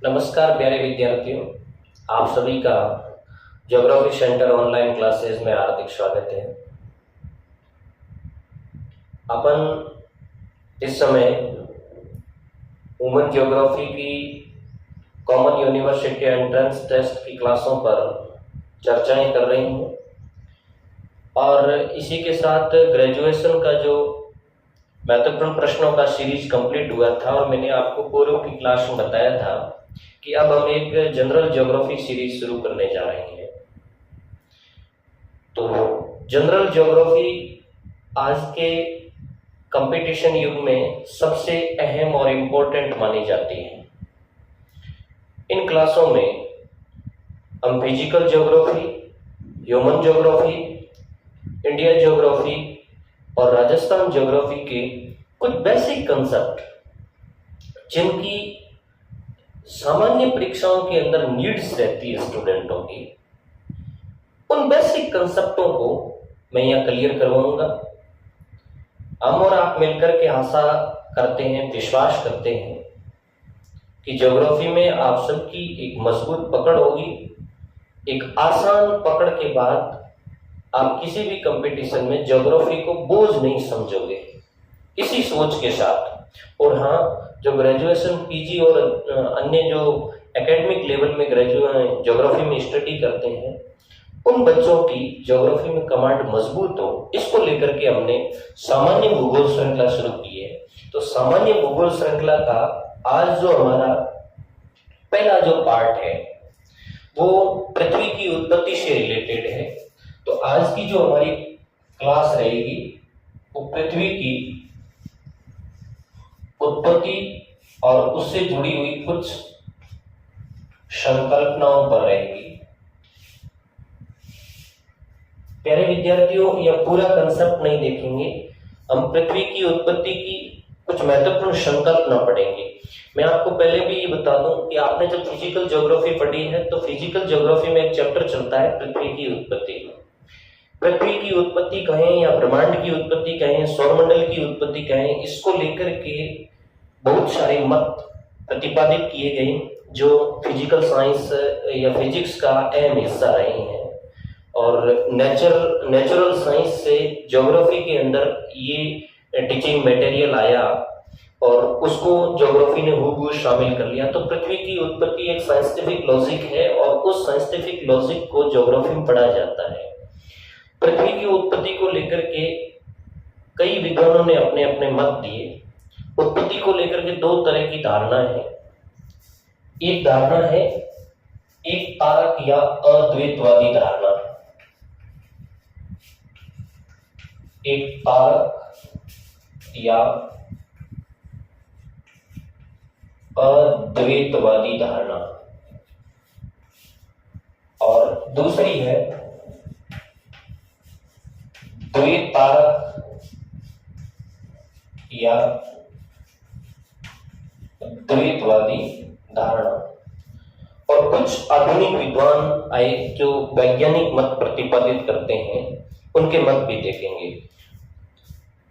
नमस्कार प्यारे विद्यार्थियों, आप सभी का ज्योग्राफी सेंटर ऑनलाइन क्लासेस में हार्दिक स्वागत है। अपन इस समय वुमेन ज्योग्राफी की कॉमन यूनिवर्सिटी एंट्रेंस टेस्ट की क्लासों पर चर्चाएं कर रही हूँ और इसी के साथ ग्रेजुएशन का जो महत्वपूर्ण प्रश्नों का सीरीज कंप्लीट हुआ था और मैंने आपको पूर्व की क्लास में बताया था कि अब हम एक जनरल ज्योग्राफी सीरीज शुरू करने जा रहे हैं। तो जनरल ज्योग्राफी आज के कंपटीशन युग में सबसे अहम और इम्पोर्टेंट मानी जाती है। इन क्लासों में हम physical geography, human geography, India geography और राजस्थान ज्योग्राफी के कुछ बेसिक कंसेप्ट जिनकी सामान्य परीक्षाओं के अंदर नीड्स रहती है स्टूडेंटों की, उन बेसिक कंसेप्टों को मैं यहाँ क्लियर करवाऊंगा। हम और आप मिलकर के आशा करते हैं, विश्वास करते हैं कि ज्योग्राफी में आप सबकी एक मजबूत पकड़ होगी। एक आसान पकड़ के बाद आप किसी भी कंपटीशन में ज्योग्राफी को बोझ नहीं समझोगे, इसी सोच के साथ। और हाँ, जो ग्रेजुएशन, पीजी और अन्य जो एकेडमिक लेवल में ज्योग्राफी में स्टडी करते हैं, उन बच्चों की ज्योग्राफी में कमांड मजबूत हो, इसको लेकर के हमने सामान्य भूगोल श्रृंखला शुरू की है। तो सामान्य भूगोल श्रृंखला का आज जो हमारा पहला जो पार्ट है वो पृथ्वी की उत्पत्ति से रिलेटेड है। तो आज की जो हमारी क्लास रहेगी वो पृथ्वी की उत्पत्ति और उससे जुड़ी हुई कुछ संकल्पनाओं पर रहेगी। प्यारे विद्यार्थियों, यह पूरा कंसेप्ट नहीं देखेंगे, हम पृथ्वी की उत्पत्ति की कुछ महत्वपूर्ण संकल्पना पढ़ेंगे। मैं आपको पहले भी ये बता दूं कि आपने जब फिजिकल ज्योग्राफी पढ़ी है तो फिजिकल ज्योग्राफी में एक चैप्टर चलता है पृथ्वी की उत्पत्ति। पृथ्वी की उत्पत्ति कहें या ब्रह्मांड की उत्पत्ति कहें, सौरमंडल की उत्पत्ति कहें, इसको लेकर के बहुत सारे मत प्रतिपादित किए गए जो फिजिकल साइंस या फिजिक्स का अहम हिस्सा रहे हैं। और नेचुरल साइंस से ज्योग्राफी के अंदर ये टीचिंग मटेरियल आया और उसको ज्योग्राफी ने हूबहू शामिल कर लिया। तो पृथ्वी की उत्पत्ति एक साइंटिफिक लॉजिक है और उस साइंटिफिक लॉजिक को ज्योग्राफी में पढ़ा जाता है। पृथ्वी की उत्पत्ति को लेकर के कई विद्वानों ने अपने अपने मत दिए। उत्पत्ति को लेकर के दो तरह की धारणा है। एक धारणा है एक तारक या अद्वैतवादी धारणा। एक तारक या अद्वैतवादी धारणा और दूसरी है द्वैतारक या द्वैतवादी धारणा। और कुछ आधुनिक विद्वान आए जो वैज्ञानिक मत प्रतिपादित करते हैं, उनके मत भी देखेंगे।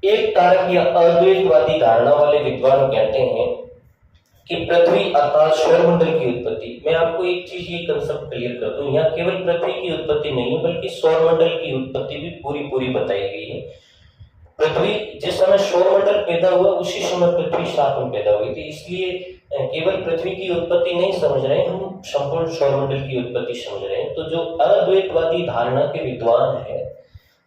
एक तारक या अद्वैतवादी धारणा वाले विद्वान कहते हैं कि पृथ्वी अर्थात सौरमंडल की उत्पत्ति। मैं आपको एक चीज ये कंसेप्ट क्लियर कर दूं, यहाँ केवल पृथ्वी की उत्पत्ति नहीं बल्कि सौरमंडल की उत्पत्ति भी पूरी बताई गई है। पृथ्वी जिस समय सौरमंडल पैदा हुआ उसी समय पृथ्वी साथ में पैदा हुई थी, इसलिए केवल पृथ्वी की उत्पत्ति नहीं समझ रहे हैं, हम संपूर्ण सौरमंडल की उत्पत्ति समझ रहे हैं। तो जो अद्वैतवादी धारणा के विद्वान है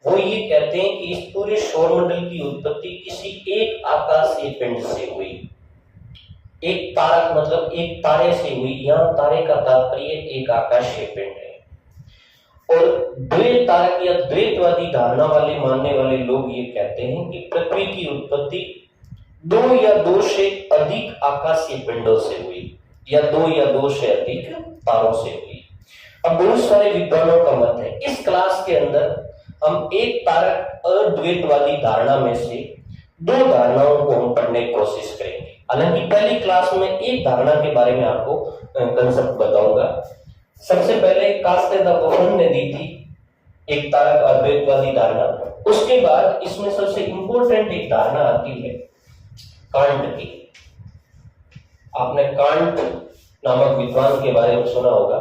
वो ये कहते हैं कि इस पूरे सौरमंडल की उत्पत्ति किसी एक आकाशीय पिंड से हुई। एक तारक मतलब एक तारे से हुई, यहाँ तारे का तात्पर्य एक आकाशीय पिंड है। और द्वैतारक या द्वैतवादी धारणा वाले मानने वाले लोग ये कहते हैं कि पृथ्वी की उत्पत्ति दो या दो से अधिक आकाशीय पिंडों से हुई या दो से अधिक तारों से हुई। अब बहुत सारे विद्वानों का मत है। इस क्लास के अंदर हम एक तारक अद्वैतवादी धारणा में से दो धारणाओं को हम पढ़ने की कोशिश करेंगे। हालांकि पहली क्लास में एक धारणा के बारे में आपको कंसेप्ट बताऊंगा। सबसे पहले कास्तेदा बोफन ने दी थी एक तारक अद्वैतवादी धारणा। उसके बाद इसमें सबसे इंपॉर्टेंट एक धारणा आती है कांट की। आपने कांट नामक विद्वान के बारे में सुना होगा।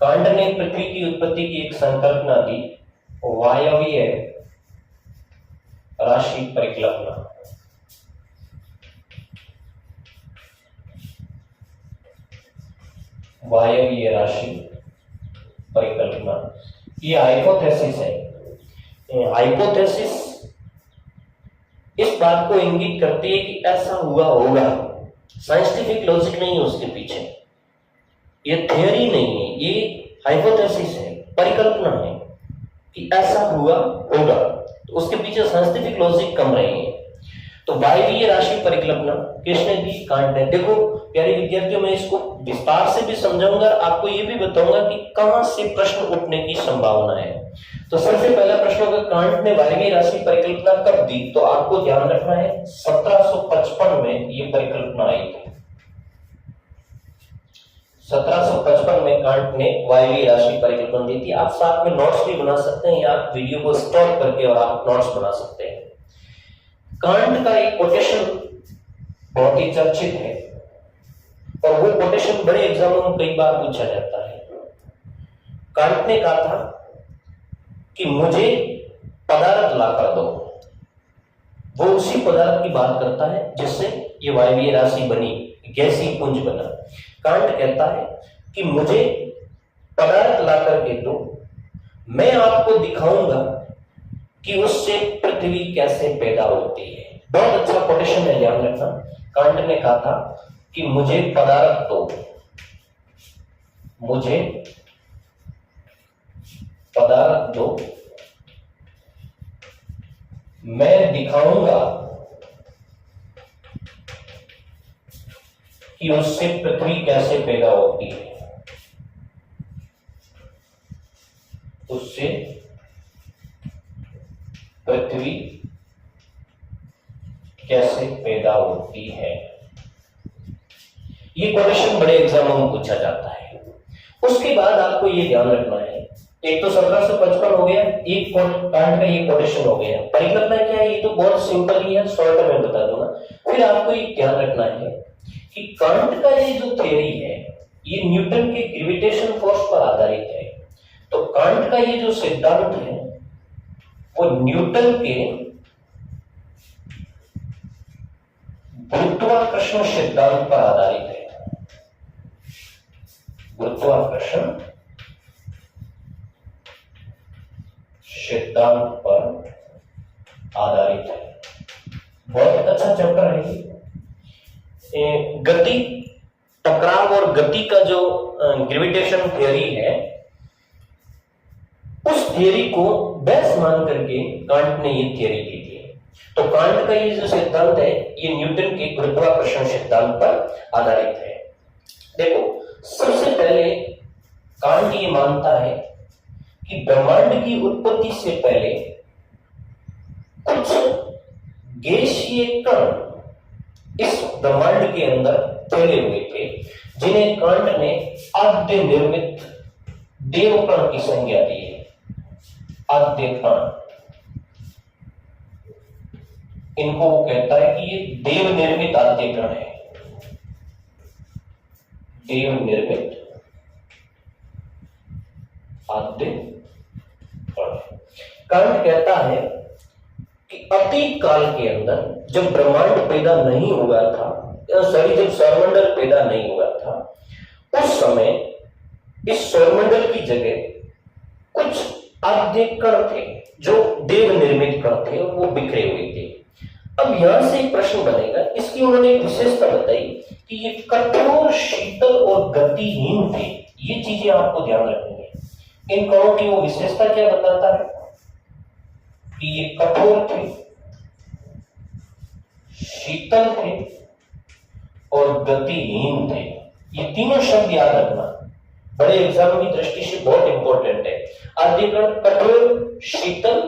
कांट ने पृथ्वी की उत्पत्ति की एक संकल्पना दी, वायवीय राशि परिकल्पना। वायवीय राशि परिकल्पना, ये हाइपोथेसिस है। हाइपोथेसिस इस बात को इंगित करती है कि ऐसा हुआ होगा, साइंटिफिक लॉजिक नहीं है उसके पीछे, ये थियरी नहीं है, ये हाइपोथेसिस है, परिकल्पना है कि ऐसा हुआ होगा, तो उसके पीछे साइंटिफिक लॉजिक कम रही है। तो वायवीय राशि परिकल्पना किसने दी? कांट ने। देखो प्यारे विद्यार्थियों, मैं इसको विस्तार से भी समझाऊंगा, आपको ये भी बताऊंगा कि कहां से प्रश्न उठने की संभावना है। तो सबसे पहला प्रश्न होगा, कांट ने वायवीय राशि परिकल्पना कब दी? तो आपको ध्यान रखना है 1755 में ये परिकल्पना आई थी। 1755 में कांट ने वायवीय राशि परिकल्पना दी थी। आप साथ में नोट्स भी बना सकते हैं या वीडियो को स्टॉप करके और आप नोट्स बना सकते हैं। कांट का एक कोटेशन बहुत ही चर्चित है और वो कोटेशन बड़े एग्जामों में कई बार पूछा जाता है। कांट ने कहा था कि मुझे पदार्थ ला कर दो। वो उसी पदार्थ की बात करता है जिससे ये वायवीय राशि बनी, गैसीय पुंज बना। कांट कहता है कि मुझे पदार्थ ला करके दो, मैं आपको दिखाऊंगा कि उससे पृथ्वी कैसे पैदा होती है। बहुत अच्छा कोटेशन है, ध्यान रखना। कांट ने कहा था कि मुझे पदार्थ दो, मुझे पदार्थ दो, मैं दिखाऊंगा कि उससे पृथ्वी कैसे पैदा होती है, उससे पृथ्वी कैसे पैदा होती है। ये क्वेश्चन बड़े एग्जामों में पूछा जाता है। उसके बाद आपको ये ध्यान रखना है, एक तो 1755 हो गया, एक कांट का ये कोटेशन हो गया। परिकल्पना क्या है? ये तो बहुत सिंपल ही है, शॉर्ट में बता दूंगा। फिर आपको ये ध्यान रखना है कि कांट का ये जो थ्योरी है ये न्यूटन के ग्रेविटेशन फोर्स पर आधारित है। तो कांट का ये जो सिद्धांत है वो न्यूटन के गुरुत्वाकर्षण सिद्धांत पर आधारित है। गुरुत्वाकर्षण सिद्धांत पर आधारित है। बहुत अच्छा चैप्टर है ये। गति, टकराव और गति का जो ग्रेविटेशन थ्योरी है, उस थ्योरी को बेस मान करके कांट ने ये थ्योरी दी थी। तो कांट का ये जो सिद्धांत है ये न्यूटन के गुरुत्वाकर्षण सिद्धांत पर आधारित है। देखो, सबसे पहले कांट ये मानता है कि ब्रह्मांड की उत्पत्ति से पहले कुछ गैसीय कण इस ब्रह्मांड के अंदर फैले हुए थे, जिन्हें कांट ने आद्य निर्मित देवकण की संज्ञा दी है। आद्य कण, इनको वो कहता है कि ये देव निर्मित आद्य कण है। देव निर्मित आद्य कण। कांट कहता है कि अतीत काल के अंदर जब ब्रह्मांड पैदा नहीं हुआ था, जब सौरमंडल पैदा नहीं हुआ था, उस समय इस सौरमंडल की जगह कुछ आद्य कण थे जो देव निर्मित कण थे और वो बिखरे हुए थे। अब यहां से एक प्रश्न बनेगा, इसकी उन्होंने एक विशेषता बताई कि ये कठोर, शीतल और गतिहीन थे। ये चीजें आपको ध्यान रखनी है। इन कणों की वो विशेषता क्या बताता है कि ये कठोर थे, शीतल थे और गतिहीन थे। ये तीनों शब्द याद रखना, बड़े एग्जाम की दृष्टि से बहुत इंपॉर्टेंट है। आद्य कण कठोर, शीतल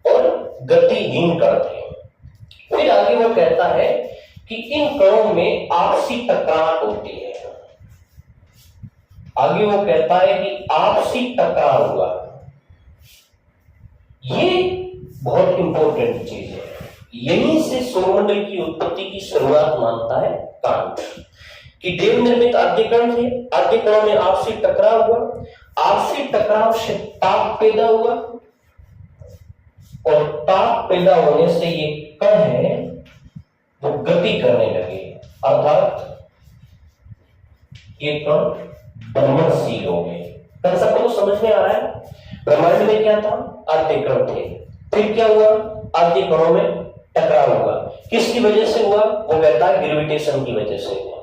और गतिहीन कण थे। फिर आगे वो कहता है कि इन कणों में आपसी टकराव होती है। आगे वो कहता है कि आपसी टकराव हुआ। ये बहुत इंपॉर्टेंट चीज है। यहीं से सौरमंडल की उत्पत्ति की शुरुआत मानता है कांट, कि देव निर्मित आद्यकण थे, आद्यकणों में आपसी टकराव हुआ, आपसी टकराव से ताप पैदा हुआ और ताप पैदा होने से ये कण है वो गति करने लगे, अर्थात ये कण भ्रमणशील हो गए। कंसेप्ट को समझ में आ रहा है? ब्रह्मांड में क्या था? आद्यकण थे, फिर क्या हुआ? आद्यकणों में टकराव हुआ। किसकी वजह से हुआ? वो कहता है ग्रेविटेशन की वजह से हुआ।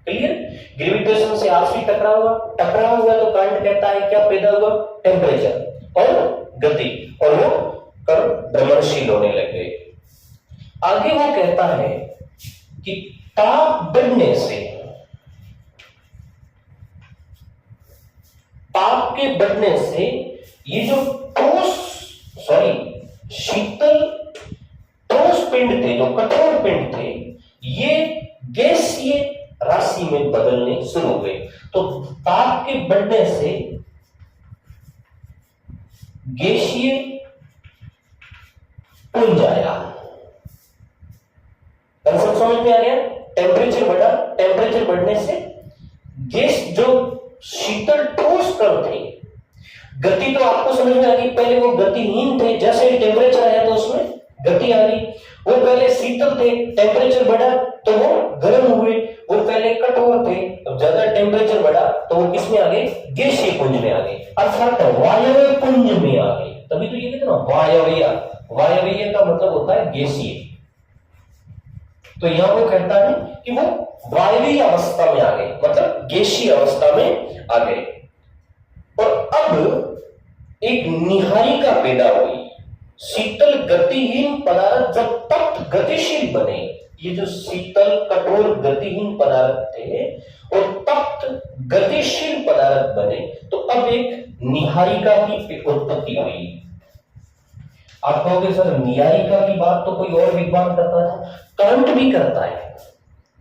क्लियर? ग्रेविटेशन से आपसी टकराव हुआ, टकराव हुआ तो करंट कहता है क्या पैदा हुआ? टेम्परेचर और गति, और वो कण भ्रमणशील होने लग गए। आगे वो कहता है कि ताप बढ़ने से, ताप के बढ़ने से ये जो शीतल ठोस पिंड थे, जो कठोर पिंड थे, ये गैसीय राशि में बदलने शुरू हो गए। तो ताप के बढ़ने से गैसीय पुंज आया। कंसेप्ट समझ में आ गया? टेम्परेचर बढ़ा, टेम्परेचर बढ़ने से गैस, जो शीतल ठोस कण थे, गति तो आपको समझ में आ गई, पहले वो गतिहीन थे, जैसे ही टेम्परेचर आया तो उसमें गति आ गई। वो पहले शीतल थे, टेम्परेचर बढ़ा तो वो गर्म हुए। वो पहले कठोर थे, अब ज्यादा टेम्परेचर बढ़ा तो वो किस में आ गए? गैसीय पुंज में आ गए, अर्थात वायवीय पुंज में आ गए। तभी तो ये कहते हैं ना वायवीय, वायवीय का मतलब होता है गैसीय। तो यहां वो कहता है कि वो वायवीय अवस्था में आ गए, मतलब गैसीय अवस्था में आ गए। और अब एक निहारिका पैदा हुई। शीतल गतिहीन पदार्थ जब तप्त गतिशील बने, ये जो शीतल कठोर गतिहीन पदार्थ थे और तप्त गतिशील पदार्थ बने, तो अब एक निहारिका की उत्पत्ति हुई। आप कहोगे सर निहारिका की बात तो कोई और विद्वान करता था, कांट भी करता है।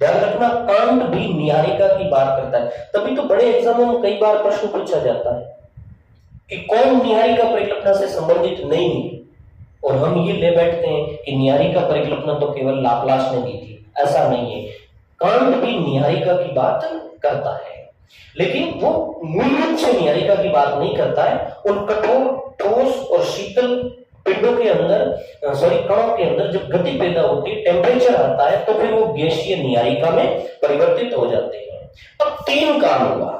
ध्यान रखना, कांट भी निहारिका की बात करता है। तभी तो बड़े एग्जामों में कई बार प्रश्न पूछा जाता है कि कौन निहारिका परिकल्पना से संबंधित नहीं है, और हम ये ले बैठते हैं कि निहारिका परिकल्पना तो केवल लाप्लास ने दी थी। ऐसा नहीं है, कांट भी निहारिका की बात करता है, लेकिन वो मूल रूप से निहारिका की बात नहीं करता है। उन कठोर, ठोस और शीतल पिंडों के अंदर, कणों के अंदर जब गति पैदा होती है, टेम्परेचर आता है, तो फिर वो गैसीय निहारिका में परिवर्तित हो जाते हैं। अब तीन काम हुआ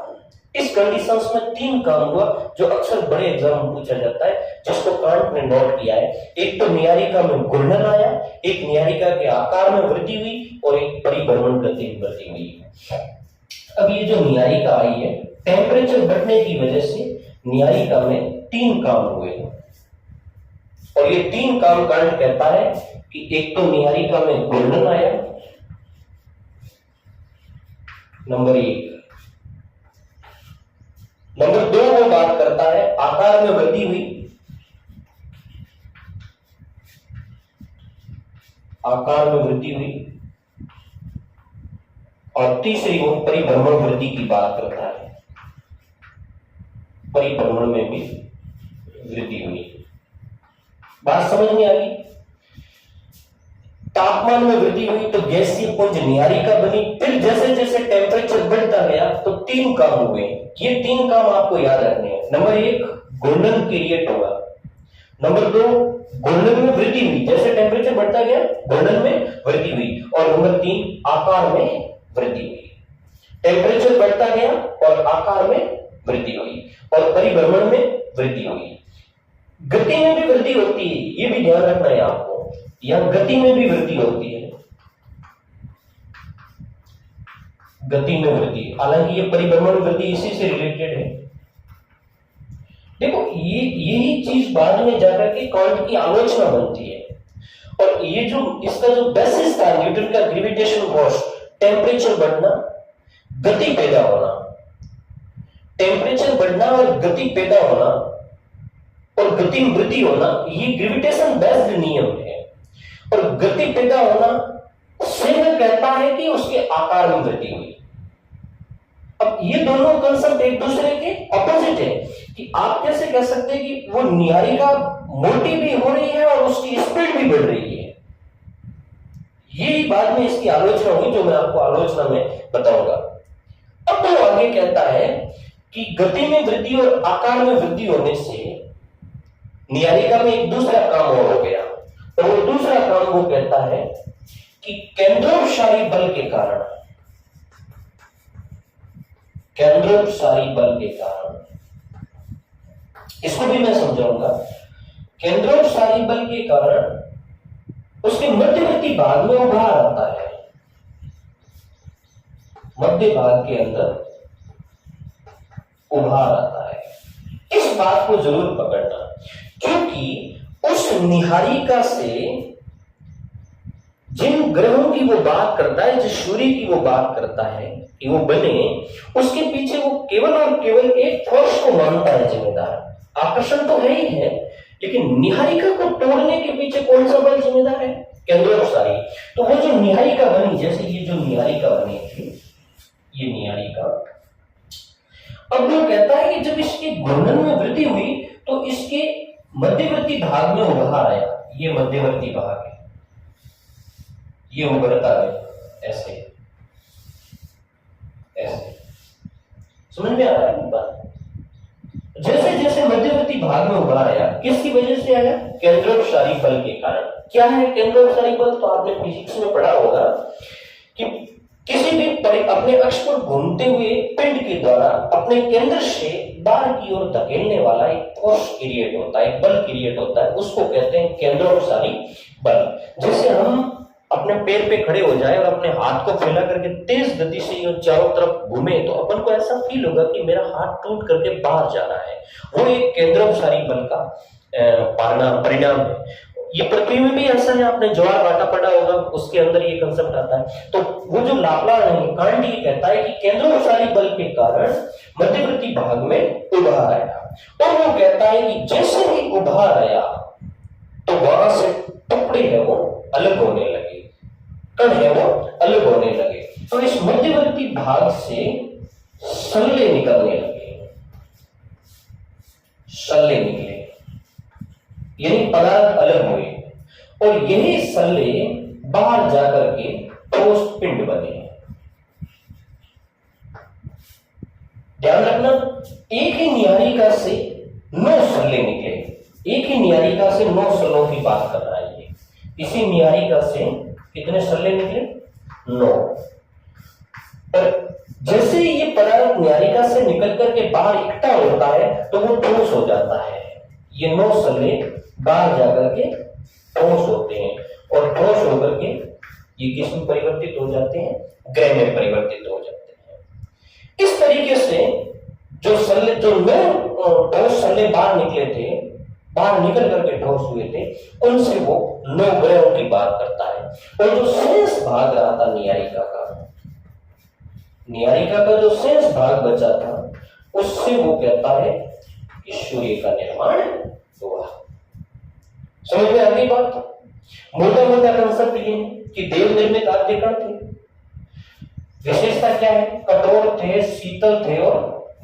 इस कंडीशंस में, तीन काम हुआ जो अक्सर बड़े एग्जाम में पूछा जाता है, जिसको कांट ने नोट किया है। एक तो निहारिका में घूर्णन आया, एक निहारिका के आकार में वृद्धि हुई, और एक परिभ्रमण गति में वृद्धि हुई। अब ये जो निहारिका आई है, टेम्परेचर बढ़ने की वजह से निहारिका में तीन काम हुए, और ये तीन काम कांट कहता है कि एक तो निहारिका में घूर्णन आया, नंबर एक। नंबर दो वो बात करता है आकार में वृद्धि हुई, आकार में वृद्धि हुई, और तीसरी वो परिभ्रमण वृद्धि की बात करता है, परिभ्रमण में भी वृद्धि हुई। बात समझ में आ गई? तापमान में वृद्धि हुई तो गैसीय पुंज निहारिका बनी। फिर जैसे जैसे टेम्परेचर बढ़ता गया तो तीन काम हुए। ये तीन काम आपको याद रखने हैं। नंबर एक, घूर्णन क्रिएट हुआ। नंबर दो, घूर्णन में वृद्धि हुई, जैसे टेम्परेचर बढ़ता गया घूर्णन में वृद्धि हुई। और नंबर तीन, आकार में वृद्धि हुई। टेम्परेचर बढ़ता गया और आकार में वृद्धि हुई, और परिभ्रमण में वृद्धि हुई। गति में भी वृद्धि होती है, ये भी ध्यान रखना है आपको। यहां गति में भी वृद्धि होती है, गति में वृद्धि, हालांकि ये परिभ्रमण वृद्धि इसी से रिलेटेड है। देखो, ये यही चीज बाद में जाकर के कांट की आलोचना बनती है। और ये जो इसका जो बेसिस था न्यूटन का ग्रेविटेशन फोर्स, टेम्परेचर बढ़ना, गति पैदा होना, टेम्परेचर बढ़ना और गति पैदा होना और गति में वृद्धि होना, ये ग्रेविटेशन बेस्ड नियम है। और गति पैदा होना से कहता है कि उसके आकार में वृद्धि हुई। अब ये दोनों कंसेप्ट एक दूसरे के ऑपोजिट है, कि आप कैसे कह सकते हैं कि वो निहारिका मोटी भी हो रही है और उसकी स्पीड भी बढ़ रही है। यही बाद में इसकी आलोचना हुई, जो मैं आपको आलोचना में बताऊंगा। अब वो आगे कहता है कि गति में वृद्धि और आकार में वृद्धि होने से न्यायिका में एक दूसरा काम और हो गया, और वो दूसरा काम वो कहता है कि केंद्रोपसारी बल के कारण, केंद्रोपसारी बल के कारण, इसको भी मैं समझाऊंगा। केंद्रोपसारी बल के कारण उसके मध्यवर्ती भाग में उभार आता है, मध्य भाग के अंदर उभार आता है। इस बात को जरूर पकड़ना, क्योंकि उस निहारिका से जिन ग्रहों की वो बात करता है, जिस सूर्य की वो बात करता है कि वो बने, उसके पीछे वो केवल और केवल एक फोर्स को मानता है जिम्मेदार। आकर्षण तो है ही है, लेकिन निहारिका को तोड़ने के पीछे कौन सा बल जिम्मेदार है? केंद्रोपसारी। तो वो जो निहारिका बनी, जैसे ये जो निहारिका बनी थी, ये निहारिका, अब वो कहता है कि जब इसके घूर्णन में वृद्धि हुई तो इसके मध्यवर्ती भाग में उभार आया। ये मध्यवर्ती भाग है, ये उभरता है ऐसे ऐसे, समझ में आ रहा है बात? जैसे जैसे मध्यवर्ती भाग में उभार आया, किसकी वजह से आया? केंद्रोपसारी बल के कारण। क्या है केंद्रोपसारी बल? तो आपने फिजिक्स में पढ़ा होगा कि किसी भी अपने अक्ष पर घूमते हुए पिंड के द्वारा अपने केंद्र से बाहर की ओर धकेलने वाला एक फोर्स क्रिएट होता है, एक बल क्रिएट होता है, उसको कहते हैं केंद्रोपसारी बल। जैसे हम अपने पैर पे खड़े हो जाए और अपने हाथ को फैला करके तेज गति से ये चारों तरफ घूमे, तो अपन को ऐसा फील होगा कि मेरा हाथ टूट करके बाहर जा रहा है। वो एक केंद्रोपसारी बल का परिणाम है। ये पृथ्वी में भी ऐसा है, आपने ज्वार भाटा पढ़ा होगा, उसके अंदर ये कंसेप्ट आता है। तो वो जो लाप्लास कांट ये कहता है कि केंद्रोपसारी बल के कारण मध्यवर्ती भाग में उभार आया, और वो कहता है कि जैसे ही उभार आया तो वहां से टुकड़े है वो अलग होने लगे, कण है वो अलग होने लगे। तो इस मध्यवर्ती भाग से सल्ले निकलने लगे, सल्ले निकले, यानी पदार्थ अलग हुए, और यही सल्ले बाहर जाकर के ठोस पिंड बने। ध्यान रखना, एक ही निहारिका से 9 सल्ले निकले, एक ही निहारिका से 9 सल्लों की बात कर रहा है ये। इसी निहारिका से कितने सल्ले निकले? 9। पर जैसे ये पदार्थ निहारिका से निकल करके बाहर इकट्ठा होता है तो वो ठोस हो जाता है। ये 9 सल्ले बाहर जाकर के ठोस होते हैं, और ठोस होकर के ये किस में परिवर्तित हो जाते हैं? ग्रह में परिवर्तित हो जाते हैं। इस तरीके से जो सल्ले, जो 9 ठोस सल्ले बाहर निकले थे, बाहर निकल करके ठोस हुए थे, उनसे वो 9 ग्रहों की बात करता है। और जो शेष भाग रहा था निहारिका का जो शेष भाग बचा था, उससे वो कहता है कि सूर्य का निर्माण हुआ। समझ में आ गई बात? मोटा मोटा कंसेप्ट ये कि देव निर्मित आद्यकण थे। विशेषता क्या है? कठोर थे, शीतल थे और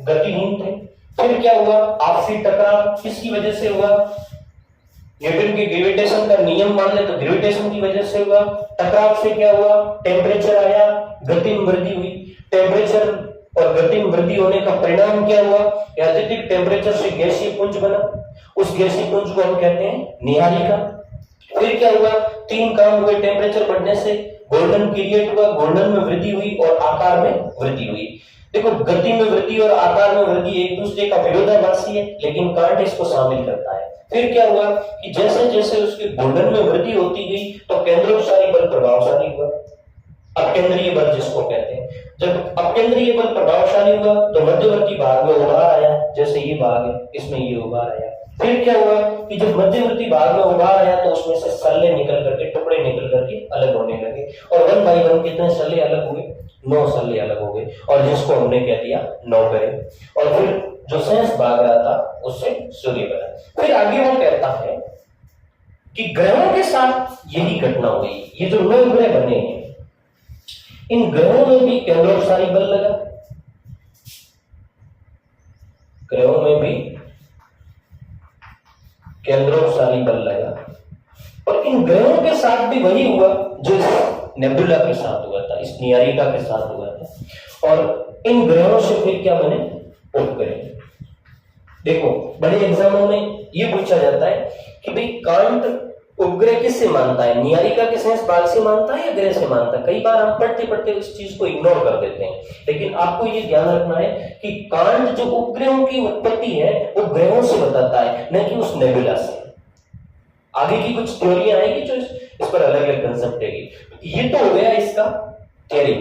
गतिहीन थे। फिर क्या हुआ? आपसी टकराव किसकी वजह से हुआ? न्यूटन के ग्रेविटेशन का नियम मान ले तो ग्रेविटेशन की वजह से हुआ। टकराव से क्या हुआ? टेम्परेचर आया, गति में वृद्धि हुई। टेम्परेचर और गति में वृद्धि होने का परिणाम क्या हुआ? अत्यधिक टेम्परेचर से गैसीय पुंज बना, उस गैसीय पुंज को हम कहते हैं निहारिका। फिर क्या हुआ? 3 काम हुए टेम्परेचर बढ़ने से। घूर्णन क्रिएट हुआ, घूर्णन में वृद्धि हुई और आकार में वृद्धि हुई। देखो, गति में वृद्धि और आकार में वृद्धि एक दूसरे का विरोधाभासी है, लेकिन कांट इसको शामिल करता है। फिर क्या हुआ कि जैसे जैसे उसके घूर्णन में वृद्धि होती गई तो केंद्रोपसारी बल प्रभावशाली हुआ, अपकेंद्रीय बल जिसको कहते हैं। जब अपकेंद्रीय बल प्रभावशाली हुआ तो मध्यवर्ती भाग में उभार आया, जैसे ये भाग है, इसमें ये उभार आया। फिर क्या हुआ कि जब मध्यवर्ती भाग में उभार आया तो उसमें से सल्ले निकल करके, टुकड़े निकल करके अलग होने लगे, और 1 बाई 1 कितने सल्ले अलग हुए? 9 सल्ले अलग हो गए, और जिसको हमने कह दिया 9 ग्रह। और फिर जो शेष भाग रहा था उससे सूर्य बना। फिर आगे वो कहता है कि ग्रहों के साथ यही घटना हुई। ये जो 9 ग्रह बने हैं, इन ग्रहों में भी केंद्रोपसारी बल लगा, ग्रहों में भी केंद्रोपसारी बल लगा, और इन ग्रहों के साथ भी वही हुआ जो नेबुला के साथ हुआ था, इस निहारिका के साथ हुआ था। और इन ग्रहों से फिर क्या बने? उपग्रह। देखो बड़े एग्जामों में ये पूछा जाता है कि भाई कांट उपग्रह किससे मानता है, निहारिका के सेंस बाल से मानता है या ग्रह से मानता है? कई बार हम पढ़ते पढ़ते उस चीज को इग्नोर कर देते हैं, लेकिन आपको ये ध्यान रखना है कि कांट जो उपग्रहों की उत्पत्ति है वो ग्रहों से बताता है, न कि उस नेबुला से। आगे की कुछ थ्योरियां आएगी जो इस पर अलग अलग कंसेप्ट देगी। ये तो हो गया इसका थ्योरी,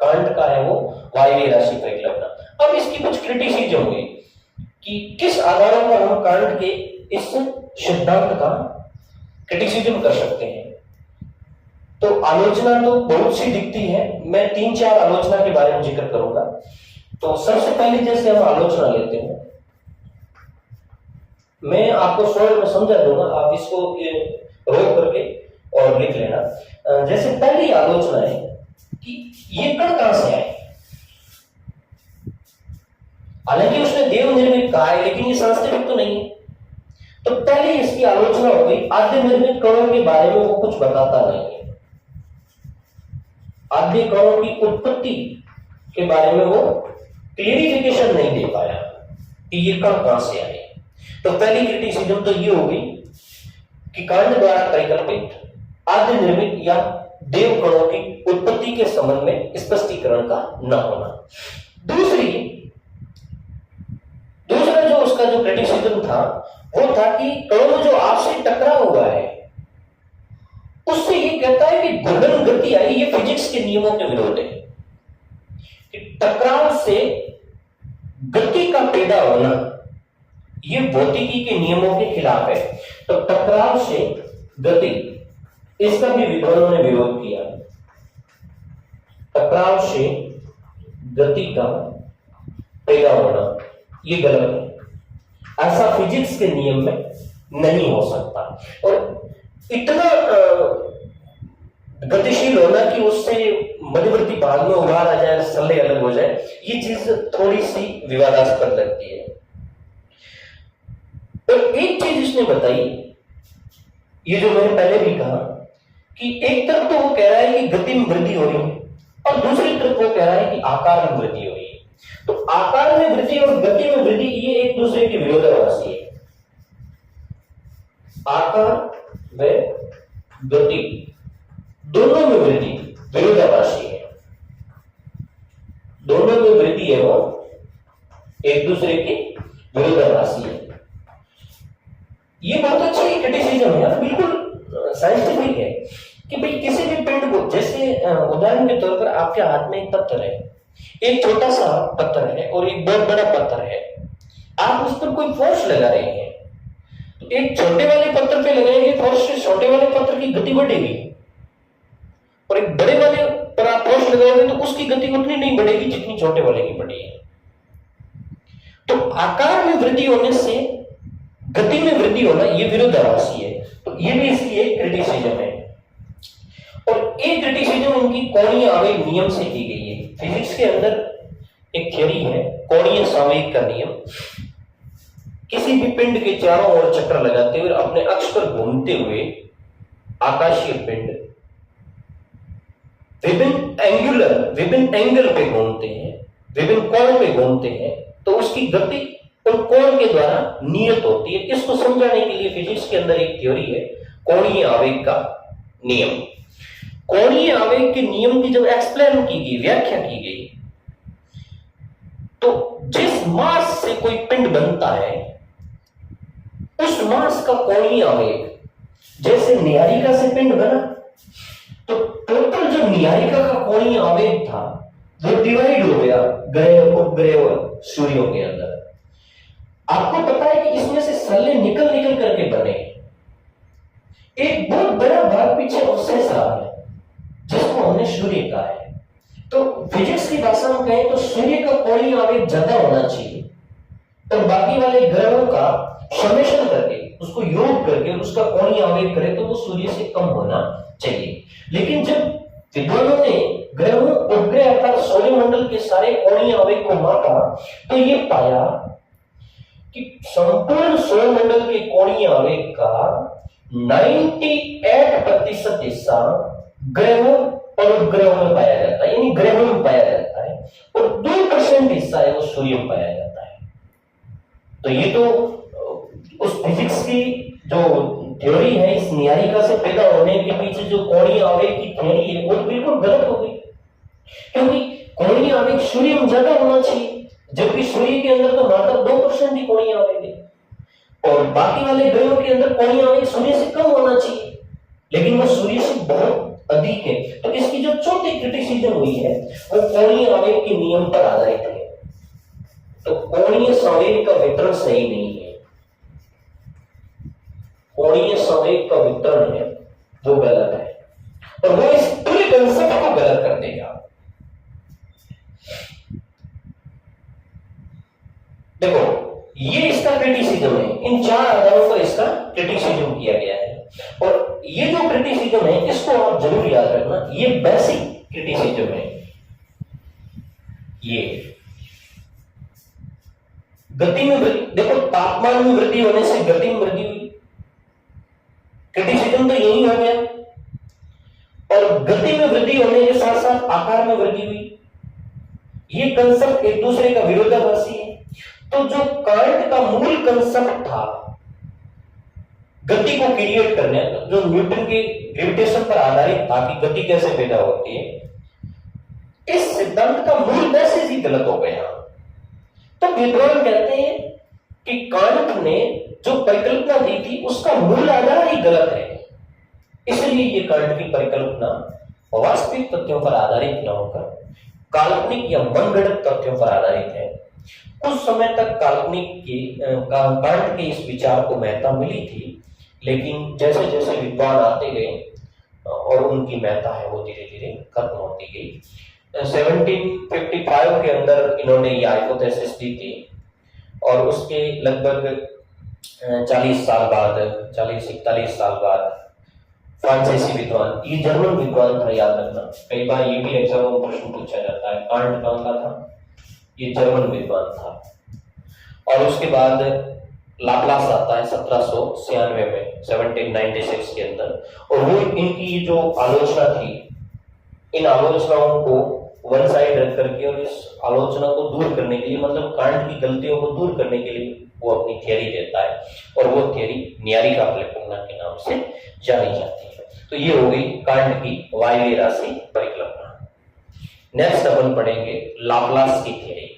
कांट का है वो वायवीय राशि परिकल्पना। अब इसकी कुछ क्रिटिसिज्म हुई कि किस आधारों पर हम कांट के इस सिद्धांत का क्रिटिसिज्म कर सकते हैं। तो आलोचना तो बहुत सी दिखती है, मैं 3-4 आलोचना के बारे में जिक्र करूंगा। तो सबसे पहले जैसे हम आलोचना लेते हैं, मैं आपको शॉर्ट में समझा दूंगा, आप इसको रोक करके और लिख लेना। जैसे पहली आलोचना है कि ये कण कहां से आए। हालांकि उसने देव निर्मित कहा है, लेकिन ये सांस्कृतिक तो नहीं है। तो पहले इसकी आलोचना हो गई, आद्य निर्मित कणों के बारे में वो कुछ बताता नहीं है। आद्य कणों की उत्पत्ति के बारे में वो क्लियरिफिकेशन नहीं दे पाया कि ये कण कहां से आए। तो पहली क्रिटिसिज्म तो ये होगी कि कांट द्वारा परिकल्पित आद्य निर्मित या देव कणों की उत्पत्ति के संबंध में स्पष्टीकरण का न होना। दूसरा जो उसका जो क्रिटिसिज्म था वो था कि कणों में जो आपसी टकराव हुआ है उससे ये कहता है कि घूर्णन गति आई, ये फिजिक्स के नियमों के विरोध है कि टकराव से गति का पैदा होना ये भौतिकी के नियमों के खिलाफ है। तो टकराव से गति, इसका भी विद्वानों ने विरोध किया। टकराव से गति का पैदा होना ये गलत है, ऐसा फिजिक्स के नियम में नहीं हो सकता। और इतना गतिशील होना कि उससे मध्यवर्ती भाग में उभार आ जाए, सल्ले अलग हो जाए, ये चीज थोड़ी सी विवादास्पद लगती है। और एक चीज इसने बताई, ये जो मैंने पहले भी कहा कि एक तरफ तो वो कह रहा है कि गति में वृद्धि हो रही है और दूसरी तरफ वो कह रहा है कि आकार में वृद्धि हो रही है। तो आकार में वृद्धि और गति में वृद्धि ये एक दूसरे के विरोधाभासी है। आकार व गति दोनों में वृद्धि विरोधाभासी है, दोनों में वृद्धि है वो एक दूसरे के विरोधाभासी है। ये बहुत अच्छी क्रिटिसिज्म है, बिल्कुल साइंटिफिक है कि भाई किसी भी पिंड को, जैसे उदाहरण के तौर पर आपके हाथ में एक पत्थर है, एक छोटा सा पत्थर है और एक बहुत बड़ा पत्थर है, आप उस पर कोई फोर्स लगा रहे हैं, तो एक छोटे वाले पत्थर पे लगाएंगे फोर्स से छोटे वाले पत्थर की गति बढ़ेगी, और एक बड़े वाले पर आप फोर्स लगाओगे तो उसकी गति उतनी नहीं बढ़ेगी जितनी छोटे वाले की बढ़ी है। तो आकार में वृद्धि होने से गति में वृद्धि होना ये विरोधाभासी है। तो ये भी इसकी एक क्रिटिसिज्म है। और एक क्रिटिसिज्म उनकी कोणीय आवेग नियम से की गई है। फिजिक्स के अंदर एक थ्योरी है कोणीय संवेग का नियम। किसी भी पिंड के चारों ओर चक्कर लगाते हुए अपने अक्ष पर घूमते हुए आकाशीय पिंड विभिन्न एंगल पे घूमते हैं, विभिन्न कोण पे घूमते हैं, तो उसकी गति उन कोण के द्वारा नियत होती है। इसको समझाने के लिए फिजिक्स के अंदर एक थ्योरी है कोणीय आवेग का नियम। कोणीय आवेग के नियम की जब एक्सप्लेन की गई, व्याख्या की गई, तो जिस मास से कोई पिंड बनता है उस मास का कोणीय आवेग, जैसे निहारिका से पिंड बना तो टोटल जो निहारिका का कोणीय आवेग था वो डिवाइड हो गया ग्रह, उपग्रह और सूर्यों के अंदर। आपको पता है कि इसमें से सल्ले निकल करके बने, एक बहुत बड़ा भाग पीछे अवशेष रहा है जिसको हमने सूर्य कहा है। तो फिजिक्स की भाषा में कहें तो सूर्य का कोणीय आवेग ज्यादा होना चाहिए और बाकी वाले ग्रहों का समेशन करके, उसको योग करके उसका कोणीय आवेग करे तो वो सूर्य से कम होना चाहिए। लेकिन जब विद्वानों ने ग्रहों, उपग्रह अर्थात सौरमंडल के सारे कोणीय आवेग को मापा तो ये पाया कि संपूर्ण सौरमंडल के कोणीय आवेग का 98% हिस्सा ग्रहों और उपग्रहों में पाया जाता है, यानी ग्रहों में पाया जाता है, और 2% हिस्सा है वो सूर्य में पाया जाता है। तो ये तो उस फिजिक्स की जो थ्योरी है, इस न्यायिका से पैदा होने के पीछे जो कोणीय आवेग की थ्योरी है, वो बिल्कुल गलत हो गई। क्योंकि कोणीय आवेग सूर्य में ज्यादा होना चाहिए, जबकि सूर्य के अंदर तो मात्र 2% ही कोणीय आवेग है, और बाकी वाले ग्रहों के अंदर कोणीय आवेग सूर्य से कम होना चाहिए, लेकिन वो सूर्य से बहुत अधिक है। तो इसकी जो चौथी क्रिटिसिज्म हुई है वो कोणीय आवेग के नियम पर आधारित है। तो कोणीय संवेग का वितरण सही नहीं है, कोणीय संवेग का वितरण है वो गलत है, और वो इस पूरे कंसेप्ट को गलत कर देगा। देखो, ये इसका क्रिटिसिज्म है, इन 4 आधारों पर इसका क्रिटिसिज्म किया गया है, और ये जो क्रिटिसिज्म है इसको आप जरूर याद रखना, ये बेसिक क्रिटिसिज्म है। ये गति में वृद्धि, देखो तापमान में वृद्धि होने से गति में वृद्धि हुई, क्रिटिसिज्म तो यही हो गया, और गति में वृद्धि होने के साथ साथ आकार में वृद्धि हुई, ये कंसेप्ट एक दूसरे का विरोधाभासी है। तो जो कांट का मूल कंसेप्ट था गति को क्रिएट करने, जो न्यूटन के ग्रेविटेशन पर आधारित था कि गति कैसे पैदा होती है, इस सिद्धांत का मूल मैसेज ही गलत हो गया। तो विद्वान कहते हैं कि कांट ने जो परिकल्पना दी थी उसका मूल आधार ही गलत है, इसलिए ये कांट की परिकल्पना वास्तविक तथ्यों पर आधारित न होकर काल्पनिक या मनगढ़ंत तथ्यों पर आधारित है। कुछ समय तक काल्पनिक की कांट के इस विचार को महत्ता मिली थी, लेकिन जैसे जैसे विद्वान आते गए और उनकी महत्ता है वो धीरे धीरे खत्म होती गई। 1755 के अंदर इन्होंने ये हाइपोथेसिस दी थी, और उसके लगभग 40 साल बाद, 40-41 साल बाद फ्रांसीसी विद्वान, ये जर्मन विद्वान था, याद रखना, कई बार ये भी एग्जाम में प्रश्न पूछा जाता है, कांट कौन का था, ये जर्मन विद्वान था। और उसके बाद लाप्लास आता है 1796 में, 1796 के अंदर, और वो इनकी जो आलोचना थी, इन आलोचनाओं को वन साइड रख करके और इस आलोचना को दूर करने के लिए, मतलब कांट की गलतियों को दूर करने के लिए वो अपनी थियरी देता है, और वो थियरी न्यायिका परिकल्पना के नाम से जानी जाती है। तो ये हो गई कांट की वायवीय राशि परिकल्पना। नेक्स्ट अपन पढ़ेंगे लाप्लास की थियरी।